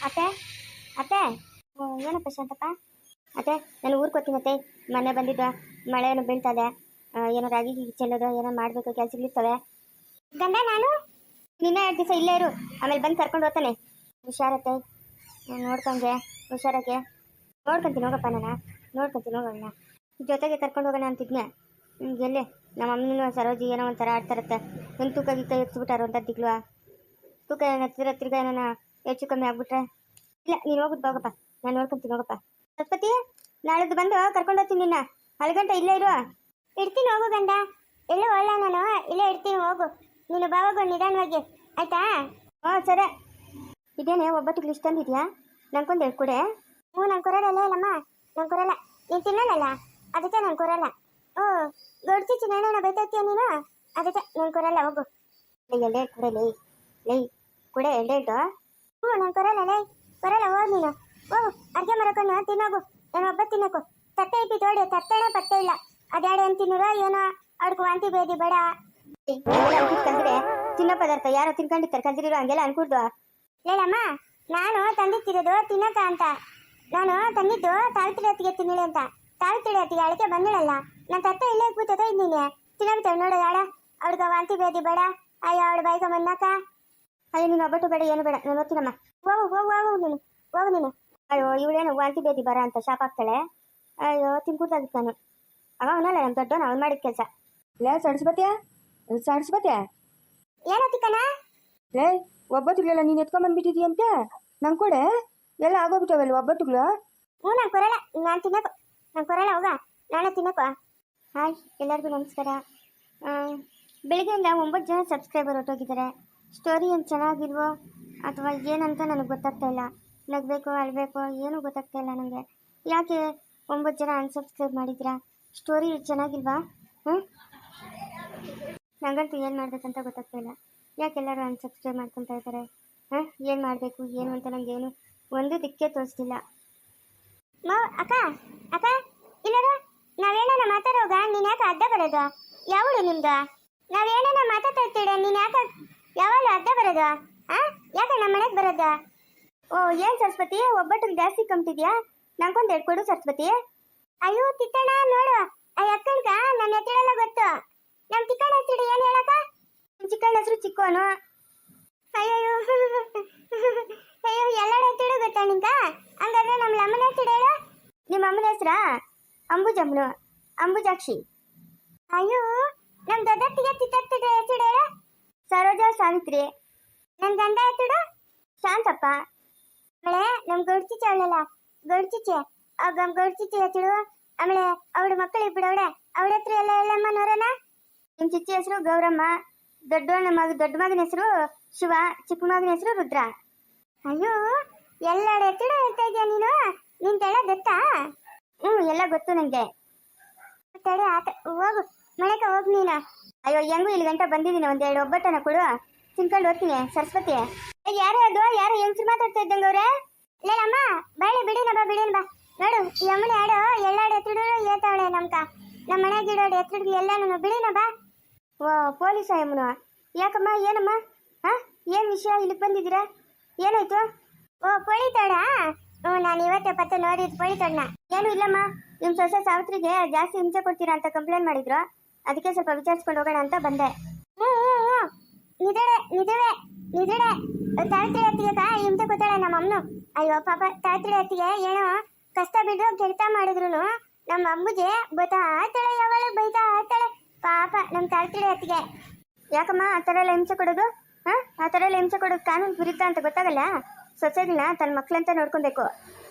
ಅತ್ತೆ ಅತ್ತೆ ಏನಪ್ಪ ಶಾಂತಪ್ಪ ಅತ್ತೆ ನಾನು ಊರಿಗೆ ಹೋಗ್ತೀನತ್ತೆ. ಮೊನ್ನೆ ಬಂದಿದ್ದ ಮಳೆ ಏನೋ ಬೀಳ್ತದೆ, ಏನೋ ರಾಗಿ ಚೆಲ್ಲೋದು ಏನೋ ಮಾಡಬೇಕು, ಕೆಲಸಗಳಿರ್ತವೆ. ಗಂಡ ನಾನು ನಿನ್ನೆ 2 ದಿವಸ ಇಲ್ಲೇ ಇರು, ಆಮೇಲೆ ಬಂದು ಕರ್ಕೊಂಡು ಹೋಗ್ತಾನೆ. ಹುಷಾರತ್ತೆ, ನೋಡ್ಕೊಂಡೆ ಹುಷಾರಾಗೆ ನೋಡ್ಕೊಂತೀನಿ ಹೋಗಪ್ಪ. ನಾನು ನೋಡ್ಕೊಂತೀನಿ ಹೋಗೋಣ, ಜೊತೆಗೆ ಕರ್ಕೊಂಡು ಹೋಗೋಣ ಅಂತಿದ್ನೆ. ಎಲ್ಲಿ ನಮ್ಮ ಅಮ್ಮನೂ ಸರೋಜಿ ಏನೋ ಒಂಥರ ಆಡ್ತಾರತ್ತೆ. ಒಂದು ತೂಕ ಗೀಕ ಎತ್ಸ್ಬಿಟ್ಟಾರ ಅಂತ ದಿಗ್ಲು. ತೂಕ ಏನೋ ತಿರ್ಗಾ ಏನೋ ಹೆಚ್ಚು ಕಮ್ಮಿ ಆಗ್ಬಿಟ್ರೆ ಇಲ್ಲ, ನೀನು ಹೋಗ್ಬಿಟ್ಟು ಹೋಗಪ್ಪ, ನಾನು ನೋಡ್ಕೊಂತೀನಿ ಹೋಗಪ್ಪ. ಸರಸ್ವತಿ, ನಾಳೆದು ಬಂದು ಕರ್ಕೊಂಡು ಹೋಗ್ತೀನಿ ನಿನ್ನ. 4 ಗಂಟೆ ಇಲ್ಲೇ ಇರು. ಇಡ್ತೀನಿ ಹೋಗು ಗಂಡ, ಎಲ್ಲೂ ಒಳ್ಳ ನಾನು ಇಲ್ಲೇ ಇಡ್ತೀನಿ ಹೋಗು. ನೀನು ಬಾವಾಗ ನಿಧಾನವಾಗಿ ಆಯ್ತಾ? ಸರಿ. ಇದೇನೆ ಒಬ್ಬಟ್ಟಿಗೆ ಇಷ್ಟೊಂದಿದೆಯಾ? ನಂಗೊಂದು ಹೇಳ್ಕೊಡೆ. ನಂಗೆ ಕೊರಲ್ಲ ಇಲ್ಲಮ್ಮ, ನಂಗೆ ಕೊರಲ್ಲ. ನೀನು ತಿನ್ನೋಣಲ್ಲ, ಅದಕ್ಕೆ ನಂಗೆ ಕೊರಲ್ಲ. ದೊಡ್ಡ ಚಿನ್ನ ಬೈತಾಯ್ತೀಯ ನೀನು, ಅದಕ್ಕೆ ನಂಗೆ ಕೊರಲ್ಲ. ಹೋಗು. ಎಲ್ಡೆ ಕೊಡೆ ಲೈ ಕೊಡೆ ಎಲ್ಡೇಟು. ನಂಗೆ ಕೊರಲ್ಲ ಲೈ, ಕೊರಲ್ಲ. ಹೋಗಿ ನೀನು ಹೋಗು, ಅರ್ಗೆ ಮರಕೊಂಡು ತಿನ್ನೋಗು. ನಾನು ಒಬ್ಬ ತಿನ್ನೋಕು. ತಟ್ಟೆ ಇಟ್ಟು ತೋಡಿ, ತಟ್ಟೆನೇ ಪತ್ತೆ ಇಲ್ಲ. ಅದ್ಯಾಡೆ ಏನು ತಿನ್ನೋರ ಏನೋ, ಅವ್ರಿಗೆ ವಾಂತಿ ಬೇದಿ ಬೇಡ. ಕಲ್ದ್ರೆ ತಿನ್ನೋ ಪದಾರ್ಥ ಯಾರೋ ತಿನ್ಕೊಂಡಿರ್ತಾರೆ, ಕಲ್ದಿರೋ ಹಂಗೆಲ್ಲ ಅನ್ಕೂಡ್ದು. ಹೇಳಮ್ಮ, ನಾನು ತಂದಿತ್ತಿರೋದು ತಿನ್ನಕ ಅಂತ. ನಾನು ತಂದಿದ್ದು ತಾಳ್ತಿಡಿ ಹೊತ್ತಿಗೆ ತಿನ್ನಿಳಿ ಅಂತ. ತಾಳ್ತಿಡಿ ಹೊತ್ತಿಗೆ ಅಳಿಕೆ ಬಂದಿಳಲ್ಲ, ನಾನು ತಟ್ಟೆ ಇಲ್ಲೇ ಕೂತದ ಇದ್ದೀನಿ. ತಿನ್ನೋಗ್ತಾಳೆ ನೋಡು ಯಾಡ, ಅವ್ಳಿಗೆ ವಾಂತಿ ಬೇದಿ ಬೇಡ. ಅಯ್ಯೋ ಅವಳು ಬೈಕ ಬಂದಾಕ. ಅಯ್ಯೋ ನೀನು ಒಬ್ಬಟ್ಟು ಬೇಡ, ಏನು ಬೇಡ, ನಾನು ಓದ್ತೀನಮ್ಮ. ಹೋಗು ಹೋಗು ಹೋಗು ನೀನು, ಹೋಗು ನೀನು. ಅಯ್ಯೋ ಇವಳೇನು ವಾಂತಿ ಬೇದಿ ಬರ ಅಂತ ಶಾಪ್ ಆಗ್ತಾಳೆ. ಅಯ್ಯೋ ತಿನ್ಕೊಡ್ತಾಗಿತ್ತು ನಾನು. ಅವನಲ್ಲ ನಮ್ಮ ದೊಡ್ಡವನು, ಅವ್ನು ಮಾಡಿದ ಕೆಲಸ. ಲೇ ಸಡಿಸ್ಬತ್ಯಾ ಏನತ್ತಿಕನ? ಲೇ ಒಬ್ಬಟ್ಟುಗಳೆಲ್ಲ ನೀನು ಎತ್ಕೊಂಡ್ಬಂದ್ಬಿಟ್ಟಿದೀಯಂತೆ. ನಂಗೆ ಕೊಡೆ, ಎಲ್ಲ ಆಗೋಗ್ಬಿಟ್ಟವಲ್ಲ ಒಬ್ಬಟ್ಟುಗಳು. ನಂಗೆ ಕೊರಲ್ಲ, ನಾನು ತಿನ್ನೋಕು. ನಂಗೆ ಕೊರಲ್ಲ, ಹೋಗ ನಾನೇ ತಿನ್ನೋಕು. ಹಾಯ್ ಎಲ್ಲರಿಗೂ ನಮಸ್ಕಾರ. ಬೆಳಿಗ್ಗೆಯಿಂದ 9 ಜನ ಸಬ್ಸ್ಕ್ರೈಬರ್ ಹೊರಟೋಗಿದ್ದಾರೆ. ಸ್ಟೋರಿ ಏನು ಚೆನ್ನಾಗಿಲ್ವೋ ಅಥವಾ ಏನಂತ ನನಗೆ ಗೊತ್ತಾಗ್ತಾ ಇಲ್ಲ. ನಗಬೇಕು ಅಳಬೇಕು ಏನೂ ಗೊತ್ತಾಗ್ತಾ ಇಲ್ಲ ನನಗೆ. ಯಾಕೆ 9 ಜನ ಅನ್ಸಬ್ಸ್ಕ್ರೈಬ್ ಮಾಡಿದ್ದೀರಾ? ಸ್ಟೋರಿ ಚೆನ್ನಾಗಿಲ್ವಾ? ನನಗಂತೂ ಏನು ಮಾಡಬೇಕಂತ ಗೊತ್ತಾಗ್ತಾ ಇಲ್ಲ. ಯಾಕೆಲ್ಲರೂ ಅನ್ಸಬ್ಸ್ಕ್ರೈಬ್ ಮಾಡ್ಕೊತಾ ಇದ್ದಾರೆ? ಏನು ಮಾಡಬೇಕು ಏನು ಅಂತ ನನಗೇನು ಒಂದು ದಿಕ್ಕೇ ತೋರಿಸ್ತಿಲ್ಲ. ಅಕ್ಕ ಅಕ್ಕ ಇಲ್ಲರ, ನಾವೇನ ಮಾತಾಡೋಗ ನೀನು ಯಾಕೆ ಅಡ್ಡ ಬರೋದು? ಯಾವಳು ನಿಮ್ದು? ನಾವೇನ ಮಾತಾಡ್ತಾ ಇರ್ತೀಡ, ನೀನು ಯಾಕೆ ಯಾವಾಗ ಅಡ್ಡ ಬರೋದು? ಯಾಕೆ ನಮ್ಮ ಮನೆಗೆ ಬರೋದು? ಏನು ಸರಸ್ವತಿ, ಒಬ್ಬಟ್ಟಿಗೆ ಜಾಸ್ತಿ ಕಂಪ್ತಿದ್ಯಾ? ನಂಗೊಂದು ಹೇಳ್ಕೊಡು ಸರಸ್ವತಿ. ಅಯ್ಯೋ ತಿಕ್ಕಣ್ಣ ನೋಡು, ಅಕ್ಕನ್ಕ ನನ್ನ ಹೆಸರೆಲ್ಲ ಗೊತ್ತು. ನಮ್ಮ ತಿಕ್ಕಣ್ಣ ಹೆಸರು ಏನು ಹೇಳಕ್ಕ? ನಿಮ್ಮ ಚಿಕ್ಕಣ್ಣ ಹೆಸರು ಚಿಕ್ಕೋನು. ಅಯ್ಯೋ ಅಯ್ಯೋ ಎಲ್ಲರ ಹೆಸರು ಗೊತ್ತಾ ನಿಂಕ? ಹಂಗಾದ್ರೆ ನಮ್ಮ ಅಮ್ಮನ ಹೆಸರು ಹೇಳು. ನಿಮ್ಮ ಅಮ್ಮನ ಹೆಸರಾ? ಅಂಬುಜಮ್ಮನು, ಅಂಬುಜಾಕ್ಷಿ. ಅಯ್ಯೋ ನಮ್ಮ ದೊಡ್ಡತ್ತಿಗೆ ಚಿಕ್ಕತ್ತಿಗೆ ಹೆಸರು ಹೇಳು. ಸರೋಜಾ ಸಾವಿತ್ರಿ. ನನ್ನ ಗಂಡ ಹೆಸರು ಶಾಂತಪ್ಪ. ಆಮೇಲೆ ನಮ್ಮ ಗೌಡ್ಚಿಚ್ಚೆ ಅವಳಲ್ಲ, ಗೌಡ್ಚಿಚ್ಚೆ, ಗೌಡ್ಚಿಚ್ಚೆ ಹೆಸರು. ಆಮೇಲೆ ಅವಳ ಮಕ್ಕಳು ಇಬ್ಬರು ಅವಳೆ, ಅವಳ ಹೆಸರು ಎಲ್ಲ ಹೇಳಮ್ಮ ನೋಡೋಣ. ನಿಮ್ಮ ಚಿಚ್ಚಿ ಹೆಸರು ಗೌರಮ್ಮ, ದೊಡ್ಡ ಮಗನ ಹೆಸರು ಶಿವ, ಚಿಕ್ಕ ಮಗನ ಹೆಸರು ರುದ್ರ. ಅಯ್ಯೋ ಎಲ್ಲರ ಹೆಸರು ಹೇಳ್ತಾ ಇದೆಯಾ ನೀನು? ನಿನ್ ತಡ ಗೊತ್ತಾ? ಎಲ್ಲ ಗೊತ್ತು ನನಗೆ. ತಡೆ ಆತ, ಹೋಗು ಮನೆಗೆ ಹೋಗು ನೀನು. ಅಯ್ಯೋ ಹೆಂಗು ಇಲ್ಲಿ ಗಂಟೆ ಬಂದಿದ್ದೀನಿ, 1-2 ಒಬ್ಬಟ್ಟನ ಕೊಡು, ತಿನ್ಕೊಂಡು ಹೋಗ್ತೀನಿ. ಸರಸ್ವತಿ, ಯಾರೇ ಅದು? ಯಾರು ಹೆಂಗ್ಸ್ರು ಮಾತಾಡ್ತಾ ಇದ್ದಂಗೆ ಅವ್ರೆ? ಇಲ್ಲಮ್ಮ ಬಾಳೆ ಬಿಡಿನ ಬಾ, ಬಿಡಿನ ಬಾ. ನೋಡು ಈ ಅಮ್ಮನ ಹಾಡು ಎಲ್ಲಾಡು ಎತ್ತಿಡು ಏತಾವಳೆ ನಮ್ಕ. ನಮ್ಮ ಮನೆಗೆ ಇಡೋಡು ಎತ್ತಿಡ್ದು ಎಲ್ಲಾನು ಬಿಡಿನ ಬಾ. ಪೊಲೀಸ ಅಮ್ಮನು? ಯಾಕಮ್ಮ, ಏನಮ್ಮ? ಏನು ವಿಷಯ, ಇಲ್ಲಿಗೆ ಬಂದಿದ್ದೀರಾ? ಏನಾಯ್ತು? ಪೊಳಿತಾಡ? ನಾನು ಇವತ್ತೇ ಪತ್ತೆ ನೋಡಿದ್ದು ಪೊಳಿತಾಡನ. ಏನು ಇಲ್ಲಮ್ಮ, ನಿಮ್ಮ ಸೊಸೆ ಸಾವಿತ್ರಿಗೆ ಜಾಸ್ತಿ ಹಿಂಸೆ ಕೊಡ್ತೀರಾ ಅಂತ ಕಂಪ್ಲೇಂಟ್ ಮಾಡಿದ್ರು, ಅದಕ್ಕೆ ಸ್ವಲ್ಪ ವಿಚಾರಿಸ್ಕೊಂಡು ಹೋಗೋಣ ಅಂತ ಬಂದೆ. ನಿಜಡೆ ತಾಳ್ತಿಳಿ ಹತ್ತಿಗೆ ಹಿಂಸೆ ಕೊಡ್ತಾಳೆ ನಮ್ಮ ಅಮ್ಮನು. ಅಯ್ಯೋ ಪಾಪ, ತಾಳ್ತಿಳಿ ಹತ್ತಿಗೆ ಏನೋ ಕಷ್ಟ ಬಿದ್ದು ಕೆಲಸ ಮಾಡಿದ್ರು ನಮ್ಮ ಅಮ್ಮುಜೆ ಬೈತಾ ಆತಾಳೆ, ಯಾವಳು ಬೈತಾ ಆತಾಳೆ ಪಾಪ ನಮ್ಮ ತಾಳ್ತಿಳಿ ಹತ್ತಿಗೆ. ಯಾಕಮ್ಮ ಆ ಥರ ಎಲ್ಲ ಹಿಂಸೆ ಕೊಡೋದು? ಆ ಥರ ಎಲ್ಲ ಹಿಂಸೆ ಕೊಡೋದು ಕಾನೂನು ವಿರುದ್ಧ ಅಂತ ಗೊತ್ತಾಗಲ್ಲ? ಸೊಸೆಗಳನ್ನ ತನ್ನ ಮಕ್ಳಂತ ನೋಡ್ಕೊಬೇಕು.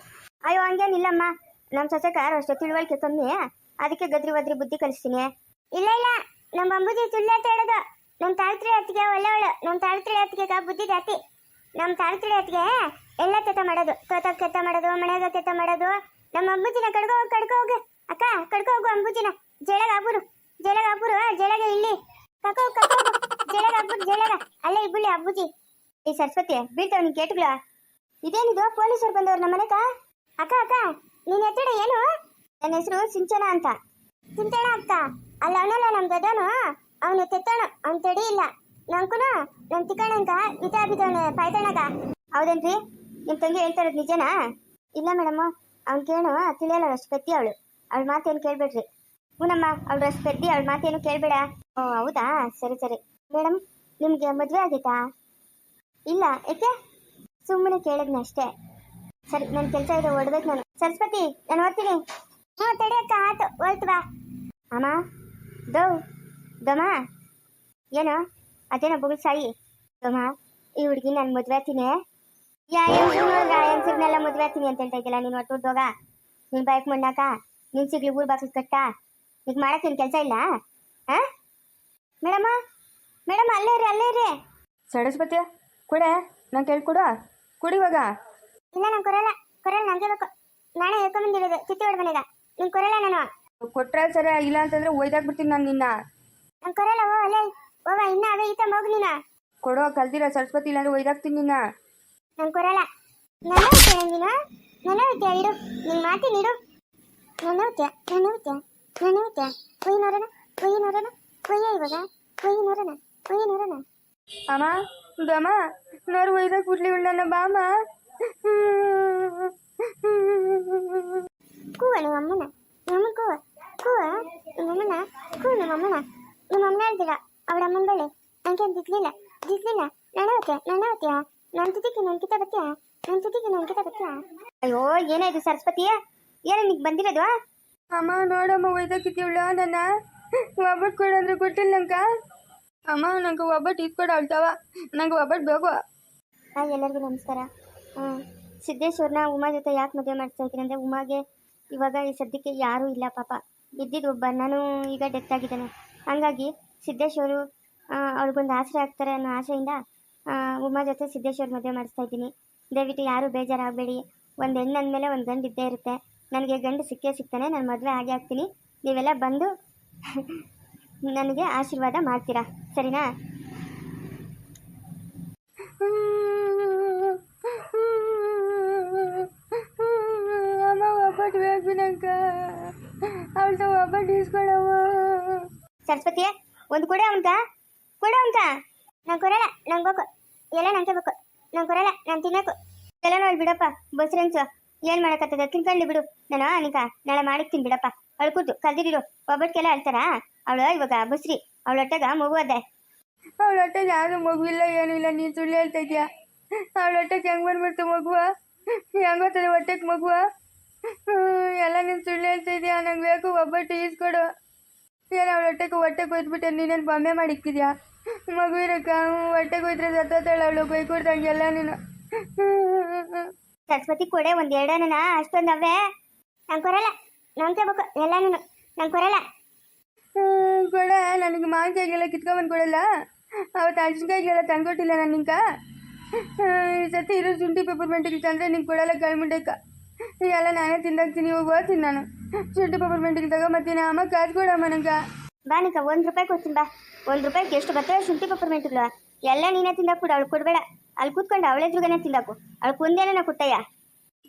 ಅಯ್ಯೋ ಹಂಗೇನಿಲ್ಲಮ್ಮ, ನಮ್ಮ ಸೊಸೆಗಾರು ಅಷ್ಟೇ ತಿಳುವಳಿಕೆ ಕಮ್ಮಿ, ಅದಕ್ಕೆ ಗದ್ರಿ ವದ್ರಿ ಬುದ್ಧಿ ಕಲಿಸ್ತೀನಿ. ಇಲ್ಲ ನಮ್ಮ ಅಂಬುಜಿ ಸುಳ್ಳಾತ ಹೇಳೋದು. ನಮ್ಮ ತಾಳ್ತಿಳಿ ಹತ್ತಿಗೆ ಒಳ್ಳೆವಳು, ನಮ್ಮ ತಾಳ್ತಿಳಿ ಹತ್ತಿಗೆ ಬುದ್ಧಿ ಜಾತಿ. ನಮ್ಮ ತಾಳ್ತಿಳಿ ಹತ್ತಿಗೆ ಎಲ್ಲ ಕೆತ್ತ ಮಾಡೋದು, ತೋಟಕ್ಕೆ ಕೆತ್ತ ಮಾಡೋದು, ಮನೆಯಾಗ ಕೆತ್ತ ಮಾಡೋದು. ನಮ್ಮ ಅಂಬುಜಿನ ಕಡ್ಕೋ ಹೋಗು ಅಕ್ಕ, ಕಡ್ಕೋ ಹೋಗು ಅಂಬುಜಿನ. ಜಳಗ ಜಳಗ ಇಲ್ಲಿ ಕಕ್ಕೋ ಜಳಗ ಅಲ್ಲೇ ಇಬ್ಬಳಿ ಅಬ್ಬುಜಿ. ಈ ಸರಸ್ವತಿ ಬೀಳ್ತಾವ ನಿನ್ ಕೇಟುಗಳ. ಇದೇನಿದು ಪೊಲೀಸರು ಬಂದವ್ರು ನಮ್ಮ ಮನೆಗ? ಅಕ್ಕ ನಿನ್ನ ಹೆಸರು ಏನು? ನನ್ನ ಹೆಸರು ಸಿಂಚನ ಅಂತ. ಸಿಂಚನ ಅಕ್ಕ? ಅಲ್ಲ ಅವನಲ್ಲ ನಮ್ಮ ಗದನು, ಅವನು ತೆತ್ತಣ, ಅವ್ನು ತಡಿ ಇಲ್ಲ. ನಂಕುನು ನಮ್ಮ ತಿಕ್ಕಣ್ಣಂಕ ಬಿದ್ದವನೆ ಪಾಯ್ತಣಗ. ಹೌದೇನ್ರಿ? ನಿಮ್ಮ ತಂಗಿ ಹೇಳ್ತಾ ಇರೋದು ನಿಜನಾ? ಇಲ್ಲ ಮೇಡಮ್, ಅವ್ನು ಕೇಳು ತಿಳಿಯಲ್ಲ, ಅಷ್ಟು ಪೆದ್ದಿ ಅವಳ ಮಾತೇನು ಕೇಳಬೇಡ್ರಿ. ಹೂನಮ್ಮ, ಅವಳು ಅಷ್ಟು ಪೆದ್ದಿ, ಅವಳ ಮಾತೇನು ಕೇಳಬೇಡ. ಓ ಹೌದಾ, ಸರಿ ಸರಿ. ಮೇಡಮ್, ನಿಮಗೆ ಮದುವೆ ಆಗೈತಾ? ಇಲ್ಲ, ಏಕೆ? ಸುಮ್ಮನೆ ಕೇಳಿದ್ನಿ ಅಷ್ಟೇ. ಸರಿ, ನನ್ನ ಕೆಲಸ ಇದೆ, ಹೊಡ್ಬೇಕು ನಾನು. ಸರಸ್ವತಿ, ನಾನು ಓದ್ತೀನಿ. ಹ್ಞೂ ತಡಿಯಕ್ಕ, ಆಯ್ತು, ಹೋಯ್ತು ಬಾ. ಅಮ್ಮ, ದಮ ಏನೋ ಅದೇನೋ ಬುಗುಲ್ ಸಾಯಿ. ದಮ, ಈ ಹುಡುಗಿ ನಾನು ಮದುವೆ ಆಗ್ತೀನಿ. ಹೆಂಗಸರ್ನೆಲ್ಲ ಮದುವೆ ಆಗ್ತೀನಿ ಅಂತ ಹೇಳ್ತಾ ಇದ್ದಿಲ್ಲ ನೀನು. ಒಟ್ಟು ಹೋಗ, ನೀನು ಬೈಕ್ ಮಣ್ಣಾಕ, ನೀನು ಸಿಗ್ಲಿ ಊರು ಬಾಕ್ಲು ಕಟ್ಟ. ಈಗ ಮಾಡಕ್ಕೆ ನಿನ್ನ ಕೆಲಸ ಇಲ್ಲ? ಹಾಂ ಮೇಡಮ್ಮ, ಮೇಡಮ್ ಅಲ್ಲೇ ಇರಿ. ಸರಸ್ವತಿ ಕೊಡೆ, ನಾನು ಕೇಳ್ಕೊಡು, ಕೊಡಿ ಇವಾಗ. ಇಲ್ಲ, ನಾನು ಕೊರಲ್ಲ ನನಗೆ ಬೇಕು. ನಾನೇ ಹೇಳ್ಕೊಂಬಂದಿರೋದು ಚಿತ್ತಿ ಹೊಡ್ಬನಿಗ. ನೀನು ಕೊರಲ್ಲ ನಾನು. ಕೊಟ್ರೆ ಸರಿ, ಇಲ್ಲ ಅಂತಂದ್ರೆ ಒಯ್ದಾಕ್ಬಿಡ್ತೀನಿ ನಾನು ನಿನ್ನ. ನಾನು ಕೊರಲ್ಲ. ಓ ಅಲ್ಲೇ ಹೋಗ, ಇನ್ನ ಅವೇ ಈತ ಹೋಗು ನೀನು. ಕೊಡೋ ಕಲ್ದಿರ ಸರಸ್ವತಿ, ಇಲ್ಲಾಂದ್ರೆ ಒಯ್ದಾಕ್ತೀನಿ ನಿನ್ನ. ನಾನು ಕೊರಲ್ಲ. ನನ್ನ ಹೋಗ್ತೇನೆ ನೀನು, ನನ್ನ ಹೋಗ್ತೀಯ ಇಡು, ನಿನ್ನ ಮಾತಿನ ಇಡು. ನನ್ನ ಹೋಗ್ತೀಯ ಕೊಯ್ಯಿ ನೋಡೋಣ ಕೊಯ್ಯ ಇವಾಗ, ಕೊಯ್ಯಿ ನೋಡೋಣ. ಅಮ್ಮ, ದಮ್ಮ ನೋರು ಒಯ್ದಾಕ್ಬಿಡ್ಲಿ ನನ್ನ ಬಾಮ. ಕೂವ ನಿಮ್ಮ ಅಮ್ಮನ ಕೂವ ನಿಮ್ಮ ಅಮ್ಮನ ಹೇಳ್ತೀರ. ಅವಳ ಅಮ್ಮನ ಬಳ್ಳಿ ನನಗೆ ದಿಗ್ಲಿಲ್ಲ. ನಾನು ಹೋಗ್ತೀಯ ನನ್ನ ತುದಿಗೆ ನನ್ನ ಕಿತ ಬತ್ತೀಯ. ಅಯ್ಯೋ, ಏನಾಯ್ತು ಸರಸ್ವತಿ? ಏನು ನಿಂಗೆ ಬಂದಿರೋದು? ಅಮ್ಮ ನೋಡಮ್ಮ, ಒಯ್ದಾಕಿದ್ದೀವಳ ನನ್ನ. ಒಬ್ಬಟ್ಟು ಕೊಡಂದ್ರೆ ಕೊಟ್ಟಿಲ್ಲ ನಂಕ. ಅಮ್ಮ, ನಂಗೆ ಒಬ್ಬಟ್ಟು ಇಸ್ಕೊಡ ಅಳ್ತಾವ, ನಂಗೆ ಒಬ್ಬಟ್ಟು ಬೇಕು. ಎಲ್ಲರಿಗೂ ನಮಸ್ಕಾರ. ಸಿದ್ದೇಶ್ವರನ ಉಮಾ ಜೊತೆ ಯಾಕೆ ಮದುವೆ ಮಾಡಿಸ್ತಾ ಇದ್ದೀನಿ ಅಂದರೆ, ಉಮಾಗೆ ಇವಾಗ ಈ ಸದ್ಯಕ್ಕೆ ಯಾರೂ ಇಲ್ಲ ಪಾಪ. ಇದ್ದಿದ್ದು ಒಬ್ಬ, ನಾನು ಈಗ ಡೆತ್ ಆಗಿದ್ದಾನೆ. ಹಾಗಾಗಿ ಸಿದ್ದೇಶ್ವರು ಅವ್ರಿಗೊಂದು ಆಸರೆ ಆಗ್ತಾರೆ ಅನ್ನೋ ಆಸೆಯಿಂದ ಉಮಾ ಜೊತೆ ಸಿದ್ದೇಶ್ವರ ಮದುವೆ ಮಾಡಿಸ್ತಾ ಇದ್ದೀನಿ. ದಯವಿಟ್ಟು ಯಾರೂ ಬೇಜಾರಾಗಬೇಡಿ. ಒಂದು ಹೆಣ್ಣು ಅಂದಮೇಲೆ ಒಂದು ಗಂಡು ಇದ್ದೇ ಇರುತ್ತೆ. ನನಗೆ ಗಂಡು ಸಿಗ್ತಾನೆ, ನಾನು ಮದುವೆ ಆಗೇ ಆಗ್ತೀನಿ. ನೀವೆಲ್ಲ ಬಂದು ನನಗೆ ಆಶೀರ್ವಾದ ಮಾಡ್ತೀರಾ, ಸರಿನಾ? ಅಮ್ಮ, ಒಬ್ಬಟ್ಟು ಬೇಕು ನಂಕ. ಅವಳ್ತ ಒಬ್ಬಟ್ಟು ಇಸ್ಕೊಡವ. ಸರಸ್ವತಿ, ಒಂದು ಕೊಡ ಅವನ್ಕ. ನಾನು ಕೊರಲ್ಲ, ನಂಗೆ ಬೇಕು. ಎಲ್ಲ ನನಗೆ ಬೇಕು. ನಾನು ಕೊರಲ್ಲ, ನಾನು ತಿನ್ನೋಕು. ಎಲ್ಲ ನೋಡಿ ಬಿಡಪ್ಪ, ಬಸ್ರೆನ್ಸು ಏನು ಮಾಡೋಕ್ಕತ್ತದ, ತಿನ್ಕೊಂಡು ಬಿಡು. ನಾನು ಅನಿಕ ನಾಳೆ ಮಾಡಿಕ್ತೀನಿ ಬಿಡಪ್ಪ. ಅವಳು ಕೂತು ಕಲ್ದಿರು, ಒಬ್ಬಟ್ಟಿಗೆಲ್ಲ ಹೇಳ್ತಾರಾ? ಅವಳು ಇವಾಗ ಬಸ್ರಿ, ಅವಳ ಹೊಟ್ಟೆಗ ಮಗು ಅದೇ. ಅವಳ ಹೊಟ್ಟೆಗೆ ಯಾರು ಮಗುವಿಲ್ಲ, ಏನೂ ಇಲ್ಲ. ನೀನು ಸುಳ್ಳು ಹೇಳ್ತಾ ಇದೀಯಾ? ಅವಳ ಹೊಟ್ಟೆಗೆ ಹೆಂಗೆ ಬಂದ್ಬಿಡ್ತು ಮಗುವ? ಹೆಂಗೋತದೆ ಹೊಟ್ಟೆಗೆ ಮಗುವ? ಎಲ್ಲ ನೀನು ಸುಳ್ಳು ಹೇಳ್ತಾ ಇದೀಯಾ? ನಂಗೆ ಬೇಕು, ಒಬ್ಬಟ್ಟು ಈಸ್ಕೊಡು. ಏನು ಅವಳ ಹೊಟ್ಟೆಗೆ ಕೊಯ್ದ್ಬಿಟ್ಟೆ? ನೀನೇನು ಬೊಮ್ಮೆ ಮಾಡಿಕ್ಕಿದ್ಯಾ? ಮಗು ಇರಕ್ಕ ಹೊಟ್ಟೆಗೆ ಹೋಯ್ದ್ರೆ ಸತ್ತೋತಾಳೆ ಅವಳು, ಕೊಯ್ಕೊಡ್ದಂಗೆಲ್ಲ ನೀನು. ಸರಸ್ವತಿ ಕೊಡೆ, ಒಂದು ಎರಡನ ಅಷ್ಟೊಂದು ಅವೇ. ನಾನು ಕೊರಲ್ಲ, ನಂಗೆ ಬೇಕು ಎಲ್ಲ ನೀನು. ನಾನು ಕೊರಲ್ಲ. ಕೊಡ, ನನಗೆ ಮಾವಿನಕಾಯಿಗೆಲ್ಲ ಕಿತ್ಕೊಂಬಂದು ಕೊಡಲ್ಲ. ಅವತ್ತು ಹಳಸಿನಕಾಯಿಗೆಲ್ಲ ತಂದ್ಕೊಟ್ಟಿಲ್ಲ ನಾನು ನಿಂಕ. ಈ ಸತಿ ಇರೋ ಶುಂಠಿ ಪೆಪ್ಪರ್ಮೆಂಟಿಗೆ ತಂದರೆ ನಿಂಗೆ ಕೊಡಲ್ಲ ಕಳ್ಮುಂಡಕ್ಕ. ಎಲ್ಲ ನಾನೇ ತಿಂದಾಕ್ತೀನಿ. ಇವಾಗ ಓದ್ತೀನಿ ನಾನು. ಶುಂಠಿ ಪೆಪ್ಪರ್ಮೆಂಟಿಗೆ ತಗೊಂಬತ್ತೀನಿ. ಅಮ್ಮ ಕಾಸು ಕೊಡಮ್ಮ ನಂಗೆ. ಬಾ ನಿಂಕ, ₹1 ಕೊಡ್ತೀನಿ ಬಾ. ₹1 ಎಷ್ಟು ಬರ್ತವೆ ಶುಂಠಿ ಪೆಪ್ಪರ್ಮೆಂಟ್ಗಳು? ಎಲ್ಲ ನೀನೇ ತಿಂದಾಕ್ಬಿಡು, ಅವಳು ಕೊಡಬೇಡ. ಅಲ್ಲಿ ಕೂತ್ಕೊಂಡು ಅವಳ ಎದುರುಗನೆ ತಿಂದಾಕು. ಅವಳು ಕುಂದೇನ ಕೊಟ್ಟಯ್ಯ.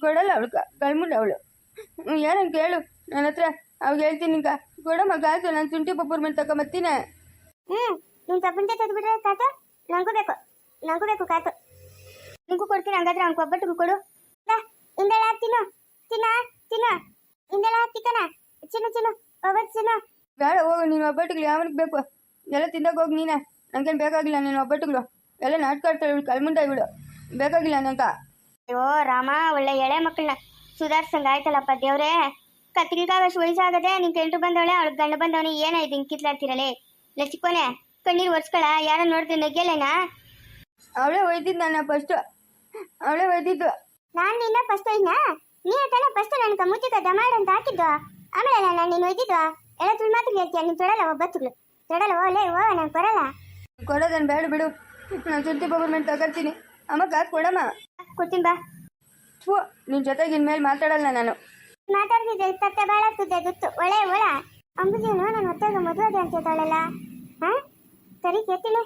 ಕೊಡಲ್ಲ ಅವಳು, ಕಳ್ಮುಂಡ ಅವಳು. ಏನಂತ ಕೇಳು ನನ್ನ ಹತ್ರ, ಅವಾಗ ಹೇಳ್ತೀನಿ ನಿಂಕ. ಕೊಡಮ್ಮ ಕಾಸು, ನಾನು ಶುಂಠಿ ಪೆಪ್ಪರ್ಮೆಂಟ್ ತಗೊಂಬತ್ತೀನಿ. ನೀನು ತಪ್ಪಂತೆ ತೆಗೆದುಬಿಟ್ರೆ ಕಾತು. ನನಗೂ ಬೇಕು ಕಾತು. ನಿಂಗೂ ಕೊಡ್ತೀನಿ. ಹಂಗಾದ್ರೆ ಅವ್ನಿಗೆ ಒಬ್ಬಟ್ಟಿಗೂ ಕೊಡು. ಬಾ, ಇಂದೆಲ್ಲ ತಿನ್ನು. ಇಂದೆಲ್ಲ ತಿಕ್ಕನ. ಚಿನ್ನು ಒಬ್ಬಟ್ಟು ಚಿನ್ನು. ಬೇಡ, ಹೋಗು ನೀನು. ಒಬ್ಬಟ್ಟುಗಳು ಯಾವನಿಗೆ ಬೇಕು? ಎಲ್ಲ ತಿಂದಾಗ ಹೋಗಿ ನೀನೆ. ನನಗೇನು ಬೇಕಾಗಿಲ್ಲ ನೀನು ಒಬ್ಬಟ್ಟುಗಳು. ಎಲ್ಲ ನಾಟಕ ಆಡ್ತಾಳೆ ಇವಳು, ಕಳ್ಮುಂಡ ಇವಳು. ಬೇಕಾಗಿಲ್ಲ ನಂಕ. ಅಯ್ಯೋ ರಾಮ, ಒಳ್ಳೆ ಎಳೆ ಮಕ್ಕಳನ್ನ ಸುಧಾರ್ಸಂಗ ಆಯ್ತಲ್ಲಪ್ಪ ದೇವ್ರೇ. ಕತ್ತಿಗಾಗಷ್ಟು ವಯಸ್ಸಾಗದೆ ನಿನ್ ಕೆಂಟು ಬಂದವಳೆ, ಅವಳು ಗಂಡ ಬಂದವನೇ. ಏನಾಯ್ತು ಹಿಂಗೆ ಕಿತ್ಲಾಡ್ತಿರಲೇ? ಇಲ್ಲ ಚಿಕ್ಕೋನೆ, ಕಣ್ಣೀರು ಒರ್ಸ್ಕೊಳ. ಯಾರೋ ನೋಡಿದ್ರೆ ನಗ್ಗೆಲ್ಲೇನಾ? ಅವಳೇ ಒಯ್ದಿದ್ದು ನನ್ನ ಫಸ್ಟು. ಅವಳೇ ಒಯ್ದಿದ್ದು. ನಾನು ನಿನ್ನ ಫಸ್ಟ್ ಒಯ್ದಾ? ನೀನು ತಾನೇ ಫಸ್ಟ್ ನನಗೆ ಮುಚ್ಚಿಕ ದಮಾಡ್ ಅಂತ ಹಾಕಿದ್ದು. ಆಮೇಲೆ ನಾನು ನೀನು ಒಯ್ದಿದ್ದು. ಎಲ್ಲ ತುಳು ಮಾತ್ರ ಹೇಳ್ತೀಯ. ನೀನು ತೊಡಲ್ಲ, ಒಬ್ಬತ್ತುಗಳು ತೊಡಲ್ಲ. ಓಲೇ ಓ, ನಾನು ಕೊಡಲ್ಲ. ಕೊಡೋದನ್ನು ಬೇಡ ಬಿಡು. ನಾನು ಶುಂಠಿ ಪೆಪ್ಪರ್ಮೆಂಟ್ ತಗೊಳ್ತೀನಿ. ಅಮ್ಮ ಕಾಸು ಕೊಡಮ್ಮ. ಕೊಡ್ತೀನಿ ಬಾ. ನಿನ್ನ ಜೊತೆಗೆ ಇನ್ಮೇಲೆ ಮಾತಾಡಲ್ಲ ನಾನು. ಮಾತಾಡ್ತಿದ್ದೆ ತಟ್ಟೆ ಭಾಳ ಆಗ್ತಿದ್ದೆ ಗೊತ್ತು. ಒಳ್ಳೆ ಅಂಬುದೇನು ನಾನು ಹೊತ್ತಾಗ ಮದುವೆ ಅಂತ ಹೇಳ್ತಾಳಲ್ಲ. ಹಾಂ ಸರಿ ಕೇಳ್ತೀನಿ.